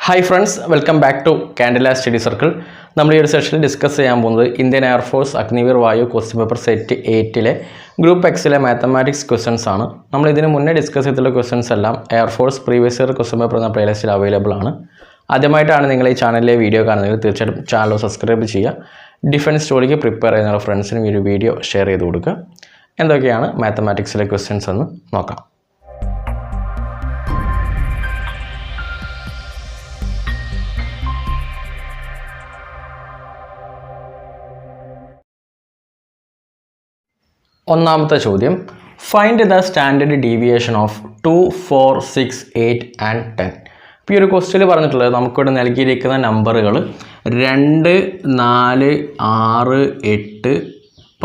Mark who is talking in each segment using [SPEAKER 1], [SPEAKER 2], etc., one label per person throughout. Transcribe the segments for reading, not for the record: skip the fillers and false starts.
[SPEAKER 1] Hi friends, welcome back to Candela Study Circle. നമ്മൾ ഈ ഒരു സെഷനിൽ ഡിസ്കസ് ചെയ്യാൻ പോകുന്നത് Indian air force Agniveer Vayu question paper set 8 group എക്സിലെ മാത്തമാറ്റിക്സ് ക്വസ്റ്റ്യൻസ് ആണ്. നമ്മൾ ഇതിന് മുന്നേ ഡിസ്കസ് ചെയ്തിട്ടുള്ള ക്വസ്റ്റ്യൻസ് എല്ലാം air force previous year question paper എന്ന പ്ലേലിസ്റ്റിൽ അവൈലബിൾ ആണ്. ആദ്യമായിട്ടാണ് നിങ്ങൾ ഈ ചാനലിലെ വീഡിയോ കാണുന്നത്, തീർച്ചയായിട്ടും ചാനൽ സബ്സ്ക്രൈബ് ചെയ്യുക. ഡിഫൻസ് സ്റ്റോറിക്ക് പ്രിപ്പയർ ചെയ്യുന്ന ഫ്രണ്ട്സിനും ഈ ഒരു വീഡിയോ ഷെയർ ചെയ്ത് കൊടുക്കുക. എന്തൊക്കെയാണ് മാത്തമാറ്റിക്സിലെ ക്വസ്റ്റ്യൻസ് എന്ന് നോക്കാം. ഒന്നാമത്തെ ചോദ്യം, find the standard deviation of 2, 4, 6, 8 and 10. ഇപ്പോൾ ഈ ഒരു ക്വസ്റ്റ്യനിൽ പറഞ്ഞിട്ടുള്ളത് നമുക്കിവിടെ നൽകിയിരിക്കുന്ന നമ്പറുകൾ 2, 4, 6, 8,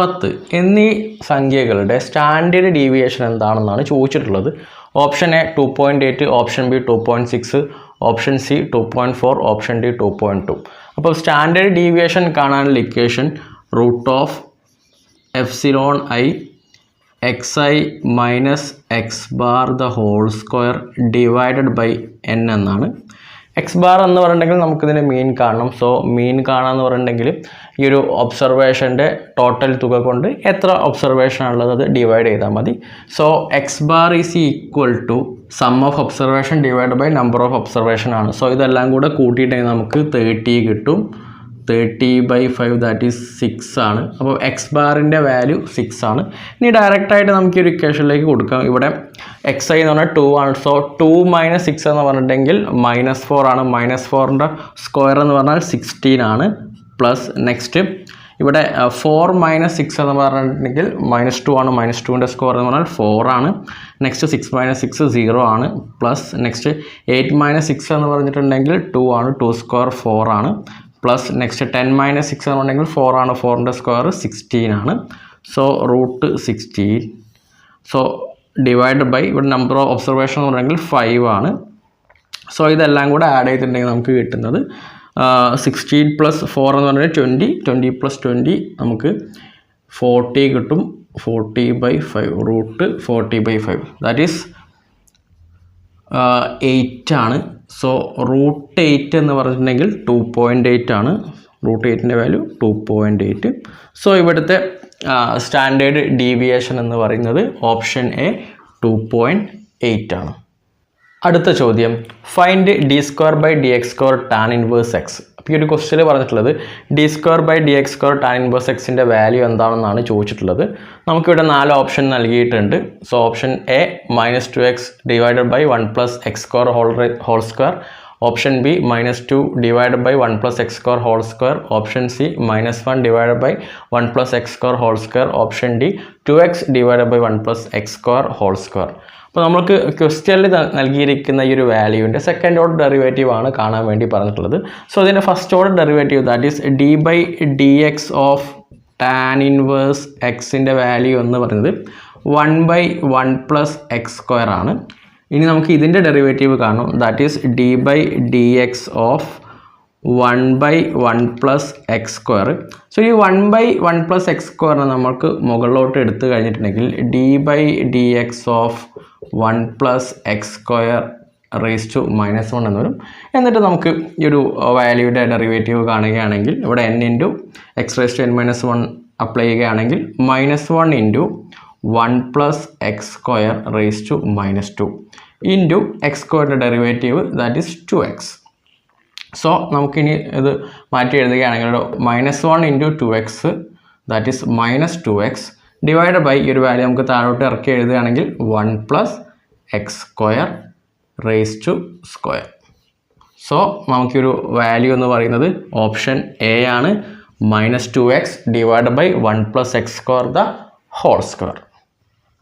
[SPEAKER 1] 10 എന്നീ സംഖ്യകളുടെ സ്റ്റാൻഡേർഡ് ഡീവിയേഷൻ എന്താണെന്നാണ് ചോദിച്ചിട്ടുള്ളത്. Option A 2.8, option B 2.6, option C 2.4, option D 2.2. അപ്പോൾ സ്റ്റാൻഡേർഡ് ഡീവിയേഷൻ കാണാനുള്ള equation root of epsilon i xi minus x bar the whole square divided by n എന്നാണ്. എക്സ് ബാർ എന്ന് പറഞ്ഞിട്ടുണ്ടെങ്കിൽ നമുക്കിതിൻ്റെ മീൻ കാണണം. സോ മീൻ കാണാമെന്ന് പറഞ്ഞിട്ടുണ്ടെങ്കിൽ ഈ ഒരു ഒബ്സർവേഷൻ്റെ ടോട്ടൽ തുക കൊണ്ട് എത്ര ഒബ്സർവേഷൻ ഉള്ളത് അത് ഡിവൈഡ് ചെയ്താൽ മതി. So x bar is equal to sum of observation divide by number of observation ആണ്. സോ ഇതെല്ലാം കൂടെ കൂട്ടിയിട്ടുണ്ടെങ്കിൽ നമുക്ക് 30 കിട്ടും. 30/5 ദാറ്റ് ഈസ് 6 ആണ്. അപ്പോൾ എക്സ് ബാറിൻ്റെ വാല്യൂ 6 ആണ്. ഇനി ഡയറക്റ്റായിട്ട് നമുക്ക് ഈ ഒരു ഇക്വേഷനിലേക്ക് കൊടുക്കാം. ഇവിടെ xi എന്ന് പറഞ്ഞാൽ 2 ആണ്. സോ 2 - 6 എന്ന് പറഞ്ഞിട്ടുണ്ടെങ്കിൽ -4 ആണ്. -4ൻ്റെ സ്ക്വയർ എന്ന് പറഞ്ഞാൽ 16 ആണ്. പ്ലസ് നെക്സ്റ്റ് ഇവിടെ 4 - 6 എന്ന് പറഞ്ഞിട്ടുണ്ടെങ്കിൽ -2 ആണ്. -2ൻ്റെ സ്ക്വയർ എന്ന് പറഞ്ഞാൽ 4 ആണ്. നെക്സ്റ്റ് 6 - 6 0 ആണ്. പ്ലസ് നെക്സ്റ്റ് 8 - 6 എന്ന് പറഞ്ഞിട്ടുണ്ടെങ്കിൽ 2 ആണ്. 2 സ്ക്വയർ 4 ആണ്. പ്ലസ് നെക്സ്റ്റ് 10 - 6 എന്ന് പറഞ്ഞെങ്കിൽ 4 ആണ്. 4ൻ്റെ സ്ക്വയർ 16 ആണ്. So root 16. So divide by ഇവിടെ നമ്പർ ഓഫ് ഒബ്സർവേഷൻ എന്ന് പറഞ്ഞെങ്കിൽ 5 ആണ്. സോ ഇതെല്ലാം കൂടെ ആഡ് ചെയ്തിട്ടുണ്ടെങ്കിൽ നമുക്ക് കിട്ടുന്നത് 16 + 4 എന്ന് പറഞ്ഞാൽ 20, 20 + 20 നമുക്ക് 40 കിട്ടും. 40/5 റൂട്ട് 40/5 ദാറ്റ് ഈസ് 8 ആണ്. സോ റൂട്ട് 8 എന്ന് പറഞ്ഞിട്ടുണ്ടെങ്കിൽ 2.8 ആണ്. റൂട്ട് 8ൻ്റെ വാല്യൂ 2.8. സോ ഇവിടുത്തെ സ്റ്റാൻഡേർഡ് ഡീവിയേഷൻ എന്ന് പറയുന്നത് ഓപ്ഷൻ എ 2.8 ആണ്. അടുത്ത ചോദ്യം, find d²/dx² tan inverse X. അപ്പോൾ ഈ ഒരു ക്വസ്റ്റ്യനിൽ പറഞ്ഞിട്ടുള്ളത് d²/dx² tan ഇൻവേഴ്സ് എക്സിൻ്റെ വാല്യൂ എന്താണെന്നാണ് ചോദിച്ചിട്ടുള്ളത്. നമുക്കിവിടെ 4 ഓപ്ഷൻ നൽകിയിട്ടുണ്ട്. So option A -2x divided by 1 + x² whole square. Option B -2 divided by 1 + x² whole square. Option C -1 divided by 1 + x² whole square. Option D 2x divided by 1 + x² whole square. അപ്പോൾ നമുക്ക് ക്വസ്റ്റ്യനിൽ നൽകിയിരിക്കുന്ന ഈ ഒരു വാല്യൂവിൻ്റെ second order derivative ആണ് കാണാൻ വേണ്ടി പറഞ്ഞിട്ടുള്ളത്. സോ അതിൻ്റെ first order derivative that is d/dx of tan inverse എക്സിൻ്റെ വാല്യൂ എന്ന് പറയുന്നത് 1/1 + x² ആണ്. ഇനി നമുക്ക് ഇതിൻ്റെ ഡെറിവേറ്റീവ് കാണും. That is d/dx of 1/1 + x². So ഈ 1/1 + x² നമുക്ക് മുകളിലോട്ട് എടുത്തു കഴിഞ്ഞിട്ടുണ്ടെങ്കിൽ d/dx of 1 + x² raise to -1 എന്ന് വരും. എന്നിട്ട് നമുക്ക് ഈ ഒരു വാല്യൂയുടെ ഡെറിവേറ്റീവ് കാണുകയാണെങ്കിൽ ഇവിടെ n × x⁻n - 1 അപ്ലൈ ചെയ്യുകയാണെങ്കിൽ -1 × 1 + x² റേസ് ടു -2 ഇൻറ്റു x²ൻ്റെ derivative that is 2x. So നമുക്കിനി ഇത് മാറ്റി എഴുതുകയാണെങ്കിൽ -1 × 2x that is -2x divide by ഈ ഒരു വാല്യൂ നമുക്ക് താഴോട്ട് ഇറക്കി എഴുതുകയാണെങ്കിൽ 1 + x² raise to square. So നമുക്കൊരു വാല്യൂ എന്ന് പറയുന്നത് ഓപ്ഷൻ എ ആണ്, -2x divide by 1 + x² the whole square.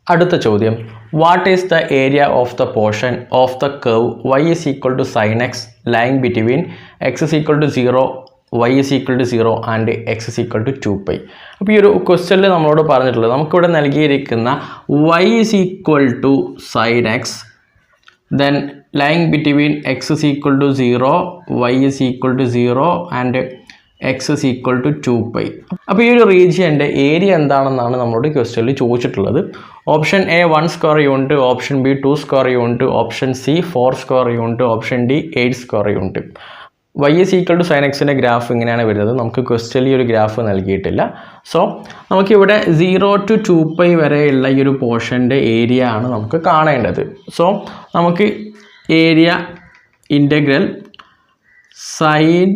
[SPEAKER 1] അടുത്ത ചോദ്യം, what is the area of the portion of the curve y = sin x lying between x = 0, y = 0 and x = 2π. അപ്പോൾ ഈ ഒരു ക്വസ്റ്റ്യനിൽ നമ്മളോട് പറഞ്ഞിട്ടുള്ളത് നമുക്കിവിടെ നൽകിയിരിക്കുന്ന y = sin x, then lying between x = 0, y = 0 and X is equal to 2π. അപ്പോൾ ഈ ഒരു റീജിയൻ്റെ ഏരിയ എന്താണെന്നാണ് നമ്മളോട് ക്വസ്റ്റ്യനിൽ ചോദിച്ചിട്ടുള്ളത്. Option A 1 square unit, option B 2 square unit, option C 4 square unit, option D 8 square unit. y is equal to sin x graph ഇങ്ങനെയാണ് വരുന്നത്. നമുക്ക് ക്വസ്റ്റ്യനിൽ ഈ ഒരു ഗ്രാഫ് നൽകിയിട്ടില്ല. സോ നമുക്കിവിടെ 0 to 2π വരെയുള്ള ഈ ഒരു പോർഷൻ്റെ ഏരിയ ആണ് നമുക്ക് കാണേണ്ടത്. സോ നമുക്ക് ഏരിയ ഇൻ്റഗ്രൽ സൈൻ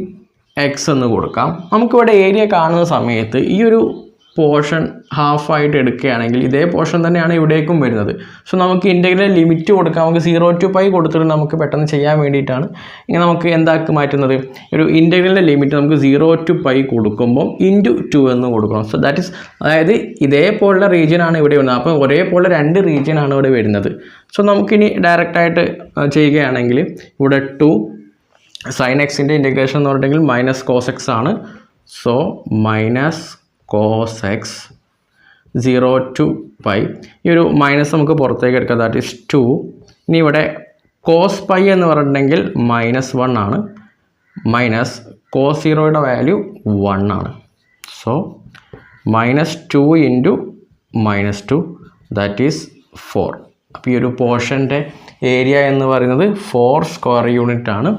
[SPEAKER 1] എക്സ് എന്ന് കൊടുക്കാം. നമുക്കിവിടെ ഏരിയ കാണുന്ന സമയത്ത് ഈ ഒരു പോർഷൻ ഹാഫായിട്ട് എടുക്കുകയാണെങ്കിൽ ഇതേ പോർഷൻ തന്നെയാണ് ഇവിടേക്കും വരുന്നത്. സോ നമുക്ക് ഇൻ്റഗ്രൽ ലിമിറ്റ് കൊടുക്കാം. നമുക്ക് 0 to π കൊടുത്തിട്ട് നമുക്ക് പെട്ടെന്ന് ചെയ്യാൻ വേണ്ടിയിട്ടാണ് ഇങ്ങനെ നമുക്ക് എന്താക്കി മാറ്റുന്നത്. ഒരു ഇൻ്റഗ്രലിൻ്റെ ലിമിറ്റ് നമുക്ക് 0 to π കൊടുക്കുമ്പോൾ × 2 എന്ന് കൊടുക്കണം. സോ ദാറ്റ് ഈസ്, അതായത് ഇതേപോലുള്ള റീജിയനാണ് ഇവിടെ വരുന്നത്. അപ്പോൾ ഒരേപോലെ 2 റീജിയനാണ് ഇവിടെ വരുന്നത്. സോ നമുക്കിനി ഡയറക്റ്റായിട്ട് ചെയ്യുകയാണെങ്കിൽ ഇവിടെ 2 sin എക്സിൻ്റെ ഇൻ്റഗ്രേഷൻ എന്ന് പറഞ്ഞിട്ടുണ്ടെങ്കിൽ മൈനസ് കോസ് എക്സ് ആണ്. So minus cos x 0 to π. ഈ ഒരു മൈനസ് നമുക്ക് പുറത്തേക്ക് എടുക്കാം. That is 2. ഇനി ഇവിടെ cos π എന്ന് പറഞ്ഞിട്ടുണ്ടെങ്കിൽ -1 ആണ്. മൈനസ് cos 0യുടെ വാല്യൂ 1 ആണ്. So -2 × -2 that is 4. അപ്പോൾ ഈ ഒരു പോർഷൻ്റെ ഏരിയ എന്ന് പറയുന്നത് 4 സ്ക്വയർ യൂണിറ്റ് ആണ്.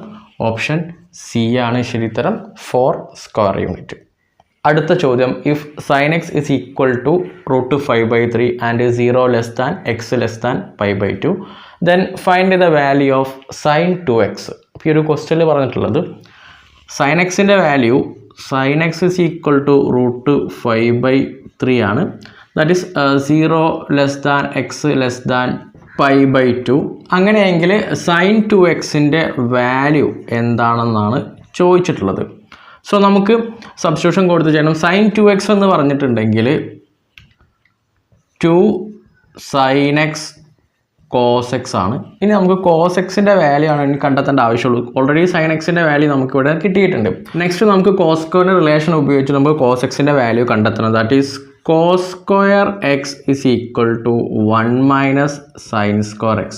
[SPEAKER 1] ഓപ്ഷൻ സി ആണ് ശരിത്തരം, 4 സ്ക്വയർ യൂണിറ്റ്. അടുത്ത ചോദ്യം, if sin x is equal to √5/3 and 0 less than x less than π/2 then find the value of sin 2x. ഈ ഒരു ക്വസ്റ്റ്യനിൽ പറഞ്ഞിട്ടുള്ളത് sin xൻ്റെ value sin x is equal to √5/3 ആണ്. That is 0 less than x less than π/2. അങ്ങനെയെങ്കിൽ sin 2xൻ്റെ value എന്താണെന്നാണ് ചോദിച്ചിട്ടുള്ളത്. So നമുക്ക് സബ്സ്റ്റിറ്റ്യൂഷൻ കൊടുത്ത് ചെയ്യണം. sin 2x എന്ന് പറഞ്ഞിട്ടുണ്ടെങ്കിൽ 2 sin x cos x ആണ്. ഇനി നമുക്ക് cos xൻ്റെ വാല്യൂ ആണ് ഇനി കണ്ടെത്തേണ്ട ആവശ്യമുള്ളൂ. ഓൾറെഡി sin xൻ്റെ വാല്യൂ നമുക്ക് ഇവിടെ കിട്ടിയിട്ടുണ്ട്. നെക്സ്റ്റ് നമുക്ക് cos സ്ക്വയറിൻ്റെ റിലേഷൻ ഉപയോഗിച്ച് നമുക്ക് cos xൻ്റെ വാല്യൂ കണ്ടെത്തണം. That is cos square x is equal to 1 - sin square x.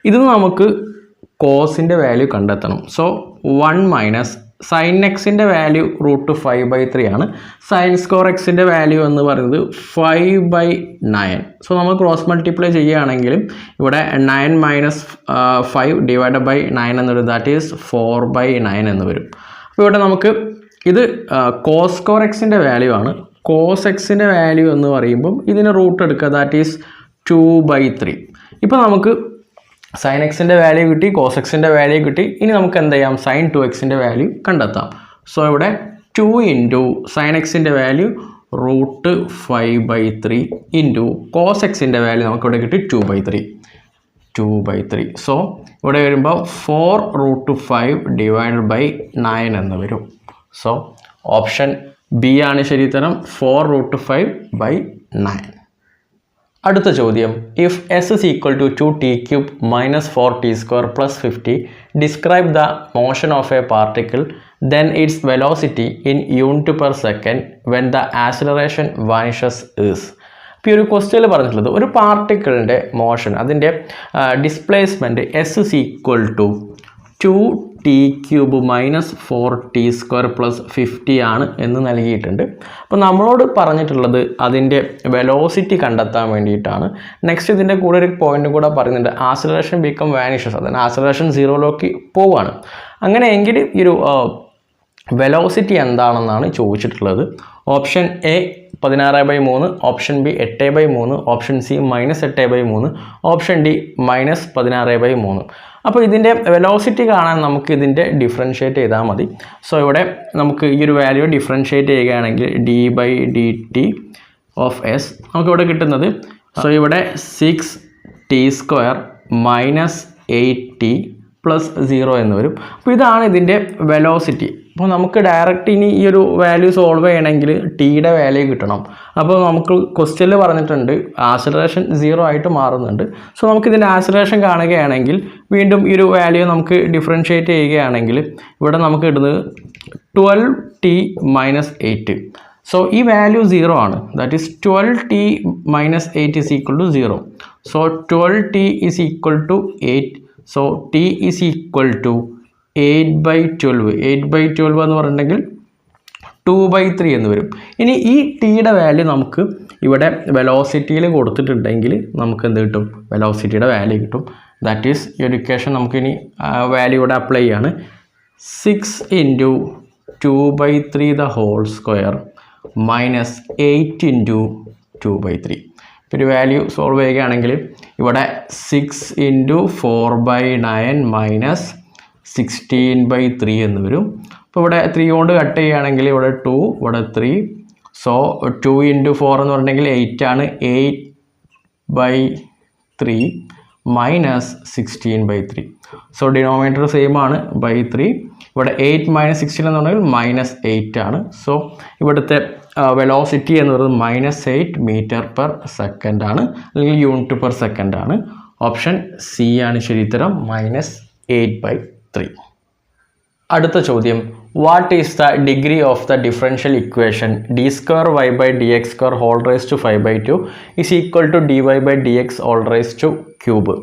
[SPEAKER 1] ഇത് നമുക്ക് കോസിൻ്റെ വാല്യൂ കണ്ടെത്തണം. സോ 1 - sin എക്സിൻ്റെ വാല്യൂ √5/3 ആണ്. sin സ്ക്വയർ എക്സിൻ്റെ വാല്യൂ എന്ന് പറയുന്നത് 5/9. സോ നമ്മൾ ക്രോസ് മൾട്ടിപ്ലൈ ചെയ്യുകയാണെങ്കിൽ ഇവിടെ 9 - 5 / 9 എന്ന് വരും. ദാറ്റ് ഈസ് 4/9 എന്ന് വരും. അപ്പോൾ ഇവിടെ നമുക്ക് ഇത് കോസ് സ്ക്വയർ എക്സിൻ്റെ വാല്യൂ ആണ്. കോസ് എക്സിൻ്റെ വാല്യൂ എന്ന് പറയുമ്പം ഇതിന് റൂട്ട് എടുക്കുക. That is 2/3. ഇപ്പോൾ നമുക്ക് sin എക്സിൻ്റെ വാല്യൂ കിട്ടി, കോസ് എക്സിൻ്റെ വാല്യൂ കിട്ടി. ഇനി നമുക്ക് എന്ത് ചെയ്യാം, sin 2xൻ്റെ വാല്യൂ കണ്ടെത്താം. സോ ഇവിടെ 2 × sin എക്സിൻ്റെ വാല്യൂ √5/3 × കോസ് എക്സിൻ്റെ വാല്യൂ നമുക്കിവിടെ കിട്ടി 2/3. സോ ഇവിടെ വരുമ്പോൾ 4√5 / 9 എന്ന് വരും. സോ ഓപ്ഷൻ ബി ആണ് ശരിത്തരം, 4√5/9. അടുത്ത ചോദ്യം, if s is equal to 2t³ - 4t² + 50 describe the motion of a particle then its velocity in unit per second when the acceleration vanishes is. ഇപ്പോൾ ഈ ഒരു ക്വസ്റ്റ്യനിൽ പറഞ്ഞിട്ടുള്ളത് ഒരു പാർട്ടിക്കിളിൻ്റെ മോഷൻ, അതിൻ്റെ displacement s is equal to 2t³ - 4t² + 50 ആണ് എന്ന് നൽകിയിട്ടുണ്ട്. അപ്പോൾ നമ്മളോട് പറഞ്ഞിട്ടുള്ളത് അതിൻ്റെ വെലോസിറ്റി കണ്ടെത്താൻ വേണ്ടിയിട്ടാണ്. നെക്സ്റ്റ് ഇതിൻ്റെ കൂടെ ഒരു പോയിന്റ് കൂടെ പറയുന്നുണ്ട്, ആക്സിലറേഷൻ ബിക്കം വാനിഷസ്, അതായത് ആക്സിലറേഷൻ 0ലേക്ക് പോവുകയാണ്. അങ്ങനെയെങ്കിൽ ഈ ഒരു വെലോസിറ്റി എന്താണെന്നാണ് ചോദിച്ചിട്ടുള്ളത്. Option A 16/3, option B 8/3, option C -8/3, option D -16/3. അപ്പോൾ ഇതിൻ്റെ വെലോസിറ്റി കാണാൻ നമുക്ക് ഇതിൻ്റെ ഡിഫറൻഷ്യേറ്റ് ചെയ്താൽ മതി. സോ ഇവിടെ നമുക്ക് ഈ ഒരു വാല്യൂ ഡിഫറൻഷ്യേറ്റ് ചെയ്യുകയാണെങ്കിൽ d/dt ഓഫ് s നമുക്കിവിടെ കിട്ടുന്നത്, സോ ഇവിടെ 6t² - 8t + 0 എന്ന് വരും. അപ്പോൾ ഇതാണ് ഇതിൻ്റെ വെലോസിറ്റി. അപ്പോൾ നമുക്ക് ഡയറക്റ്റ് ഇനി ഈ ഒരു വാല്യൂ സോൾവ് ചെയ്യണമെങ്കിൽ ടിയുടെ വാല്യൂ കിട്ടണം. അപ്പോൾ നമുക്ക് ക്വസ്റ്റ്യനിൽ പറഞ്ഞിട്ടുണ്ട് ആക്സിലറേഷൻ 0 ആയിട്ട് മാറുന്നുണ്ട്. സോ നമുക്ക് ഇതിൻ്റെ ആക്സിലറേഷൻ കാണുകയാണെങ്കിൽ വീണ്ടും ഈ ഒരു വാല്യൂ നമുക്ക് ഡിഫറൻഷ്യേറ്റ് ചെയ്യുകയാണെങ്കിൽ ഇവിടെ നമുക്ക് ഇടുന്നത് 12t - 8. സോ ഈ വാല്യൂ 0 ആണ്. That is 12t - 8 is equal to 0. So 12t is equal to 8. So t is equal to 8/12. 8/12 എന്ന് പറഞ്ഞിട്ടുണ്ടെങ്കിൽ 2/3 എന്ന് വരും. ഇനി ഈ ടിയുടെ വാല്യൂ നമുക്ക് ഇവിടെ വെലോസിറ്റിയിൽ കൊടുത്തിട്ടുണ്ടെങ്കിൽ നമുക്ക് എന്ത് കിട്ടും? വെലോസിറ്റിയുടെ വാല്യൂ കിട്ടും. ദാറ്റ് ഈസ് ഈ ഒരു ഇക്വേഷൻ നമുക്കിനി വാല്യൂ ഇവിടെ അപ്ലൈ ചെയ്യാണ്. 6 × 2/3 the whole square മൈനസ് 8 × 2/3. ഇപ്പോൾ ഒരു വാല്യൂ സോൾവ് ചെയ്യുകയാണെങ്കിൽ ഇവിടെ 6 × 4/9 മൈനസ് 16/3 എന്ന് വരും. അപ്പോൾ ഇവിടെ 3 കൊണ്ട് കട്ട് ചെയ്യുകയാണെങ്കിൽ ഇവിടെ 2, ഇവിടെ 3. സോ 2 × 4 എന്ന് പറഞ്ഞിട്ടുണ്ടെങ്കിൽ 8 ആണ്. 8/3 മൈനസ് 16/3. സോ ഡിനോമിനേറ്റർ സെയിം ആണ്, /3. ഇവിടെ 8 - 16 എന്ന് പറഞ്ഞാൽ -8 ആണ്. സോ ഇവിടുത്തെ വെലോസിറ്റി എന്ന് പറയുന്നത് -8 m/s ആണ്, അല്ലെങ്കിൽ Unit/s ആണ്. ഓപ്ഷൻ സി ആണ് ശരിയുത്തരം, -8/3. അടുത്ത ചോദ്യം, what is the degree of the differential equation d²y/dx² whole raise to 5/2 is equal to dy/dx whole raise to cube.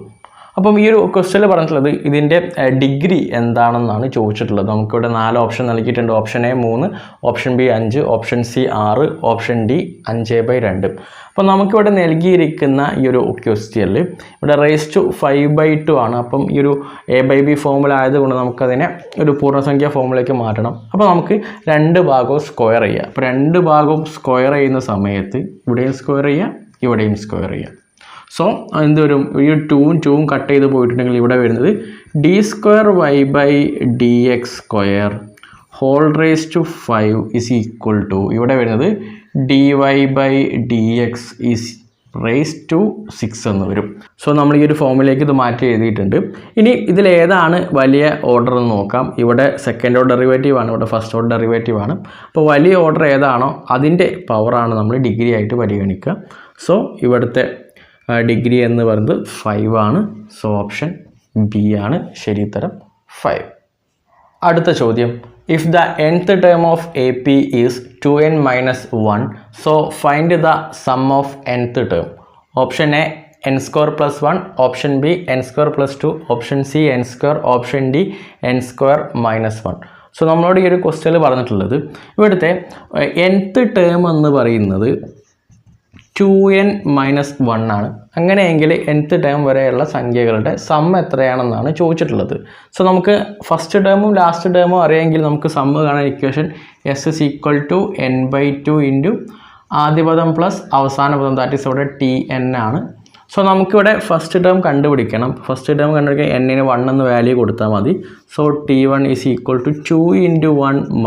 [SPEAKER 1] അപ്പം ഈ ഒരു ക്വസ്റ്റ്യനിൽ പറഞ്ഞിട്ടുള്ളത് ഇതിൻ്റെ ഡിഗ്രി എന്താണെന്നാണ് ചോദിച്ചിട്ടുള്ളത്. നമുക്കിവിടെ 4 ഓപ്ഷൻ നൽകിയിട്ടുണ്ട്. Option A 3, option B 5, option C 6, option D 5/2. അപ്പോൾ നമുക്കിവിടെ നൽകിയിരിക്കുന്ന ഈ ഒരു ക്വസ്റ്റ്യനിൽ ഇവിടെ റേസ് ടു 5/2 ആണ്. അപ്പം ഈ ഒരു a/b ഫോമുല ആയതുകൊണ്ട് നമുക്കതിനെ ഒരു പൂർണ്ണസംഖ്യ ഫോമിലേക്ക് മാറ്റണം. അപ്പോൾ നമുക്ക് 2 ഭാഗവും സ്ക്വയർ ചെയ്യാം. അപ്പോൾ 2 ഭാഗവും സ്ക്വയർ ചെയ്യുന്ന സമയത്ത് ഇവിടെയും സ്ക്വയർ ചെയ്യാം, ഇവിടെയും സ്ക്വയർ ചെയ്യാം. സോ എന്ത് വരും? ഈ 2ഉം കട്ട് ചെയ്ത് പോയിട്ടുണ്ടെങ്കിൽ ഇവിടെ വരുന്നത് d²y/dx² whole raise to 5 is equal to, ഇവിടെ വരുന്നത് dy/dx ഈസ് റേസ് ടു 6 എന്ന് വരും. സോ നമ്മൾ ഈ ഒരു ഫോമിലേക്ക് ഇത് മാറ്റി എഴുതിയിട്ടുണ്ട്. ഇനി ഇതിലേതാണ് വലിയ ഓർഡർ എന്ന് നോക്കാം. ഇവിടെ സെക്കൻഡ് ഓർഡർ ഡെറിവേറ്റീവ് ആണ്, ഇവിടെ ഫസ്റ്റ് ഓർഡർ ഡെറിവേറ്റീവ് ആണ്. അപ്പോൾ വലിയ ഓർഡർ ഏതാണോ അതിൻ്റെ പവറാണ് നമ്മൾ ഡിഗ്രി ആയിട്ട് പരിഗണിക്കുക. സോ ഇവിടുത്തെ ഡിഗ്രി എന്ന് പറയുന്നത് 5 ആണ്. സോ ഓപ്ഷൻ ബി ആണ് ശരിയുത്തരം, 5. അടുത്ത ചോദ്യം, if the nth term of AP is 2n - 1, so find the sum of nth term. Option A n² + 1, option B n² + 2, option C n², option D n² - 1. So നമ്മളോട് ഈ ഒരു ക്വസ്റ്റ്യനിൽ പറഞ്ഞിട്ടുള്ളത് ഇവിടുത്തെ nth ടേം എന്ന് പറയുന്നത് 2n - 1 ആണ്. അങ്ങനെയെങ്കിൽ nth ടേം വരെയുള്ള സംഖ്യകളുടെ സം എത്രയാണെന്നാണ് ചോദിച്ചിട്ടുള്ളത്. സോ നമുക്ക് ഫസ്റ്റ് ടേമും ലാസ്റ്റ് ടേമും അറിയാമെങ്കിൽ നമുക്ക് സം കാണാൻ equation s is equal to n/2 into ആദ്യ പദം പ്ലസ് അവസാന പദം, ദാറ്റ് ഈസ് ഇവിടെ tn ആണ്. സോ നമുക്കിവിടെ ഫസ്റ്റ് ടേം കണ്ടുപിടിക്കണം. ഫസ്റ്റ് ടേം കണ്ടുപിടിക്കാൻ n-ന് 1 എന്ന് വാല്യൂ കൊടുത്താൽ മതി. So t1 is equal to 2 × 1 -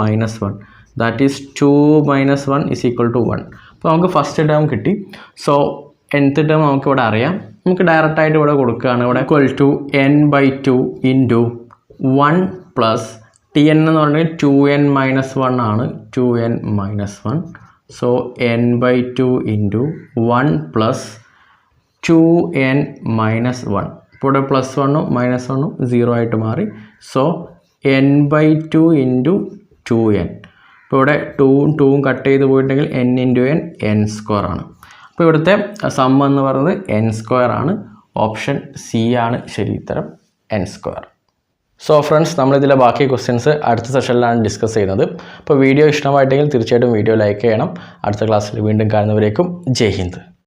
[SPEAKER 1] 1, that is 2 - 1 is equal to 1. അപ്പോൾ നമുക്ക് ഫസ്റ്റ് ടേം കിട്ടി. സോ nth ടേം നമുക്കിവിടെ അറിയാം. നമുക്ക് ഡയറക്റ്റായിട്ട് ഇവിടെ കൊടുക്കുകയാണ്. ഇവിടെ equal to n/2 into 1 plus tn എന്ന് പറഞ്ഞാൽ 2n - 1 ആണ്, 2n - 1. So n/2 into 1 plus 2n - 1. ഇപ്പോൾ ഇവിടെ +1ഉം -1ഉം 0 ആയിട്ട് മാറി. So n/2 into 2n. ഇപ്പോൾ ഇവിടെ 2ഉം കട്ട് ചെയ്ത് പോയിട്ടുണ്ടെങ്കിൽ n × n n² ആണ്. അപ്പോൾ ഇവിടുത്തെ സം എന്ന് പറയുന്നത് n² ആണ്. ഓപ്ഷൻ സി ആണ് ശരിയുത്തരം, n². സോ ഫ്രണ്ട്സ്, നമ്മളിതിലെ ബാക്കി ക്വസ്റ്റ്യൻസ് അടുത്ത സെഷനിലാണ് ഡിസ്കസ് ചെയ്യുന്നത്. അപ്പോൾ വീഡിയോ ഇഷ്ടമായിട്ടെങ്കിൽ തീർച്ചയായിട്ടും വീഡിയോ ലൈക്ക് ചെയ്യണം. അടുത്ത ക്ലാസ്സിൽ വീണ്ടും കാണുന്നവരേക്കും ജയ് ഹിന്ദ്.